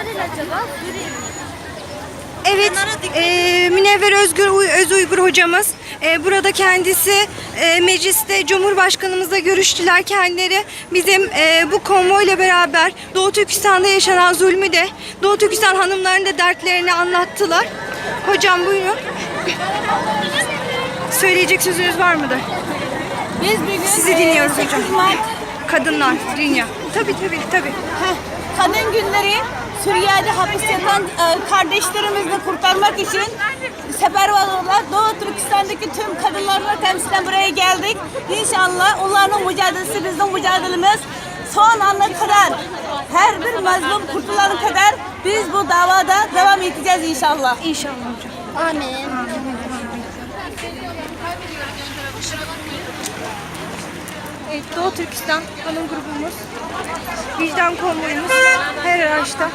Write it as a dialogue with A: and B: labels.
A: acaba?
B: Evet, Münevver Öz Uygur hocamız. Burada kendisi mecliste Cumhurbaşkanımızla görüştüler kendileri. Bizim bu konvoyla beraber Doğu Türkistan'da yaşanan zulmü de, Doğu Türkistan hanımlarının da dertlerini anlattılar. Hocam buyurun. Söyleyecek sözünüz var mıdır?
A: Biz bugün
B: Sizi dinliyoruz hocam.
A: 8 Mart
B: Kadınlar, dünya. Tabii.
A: Kadın günleri Suriye'de hapis yatan kardeşlerimizi kurtarmak için seferber olarak Doğu Türkistan'daki tüm kadınlarla temsilen buraya geldik. İnşallah onların mücadelesi bizim mücadelemiz. Son ana kadar her bir mazlum kurtulana kadar biz bu davada devam edeceğiz inşallah.
B: İnşallah hocam.
A: Amin.
B: Evet, Doğu Türkistan hanım grubumuz, vicdan konvoyumuz her araçta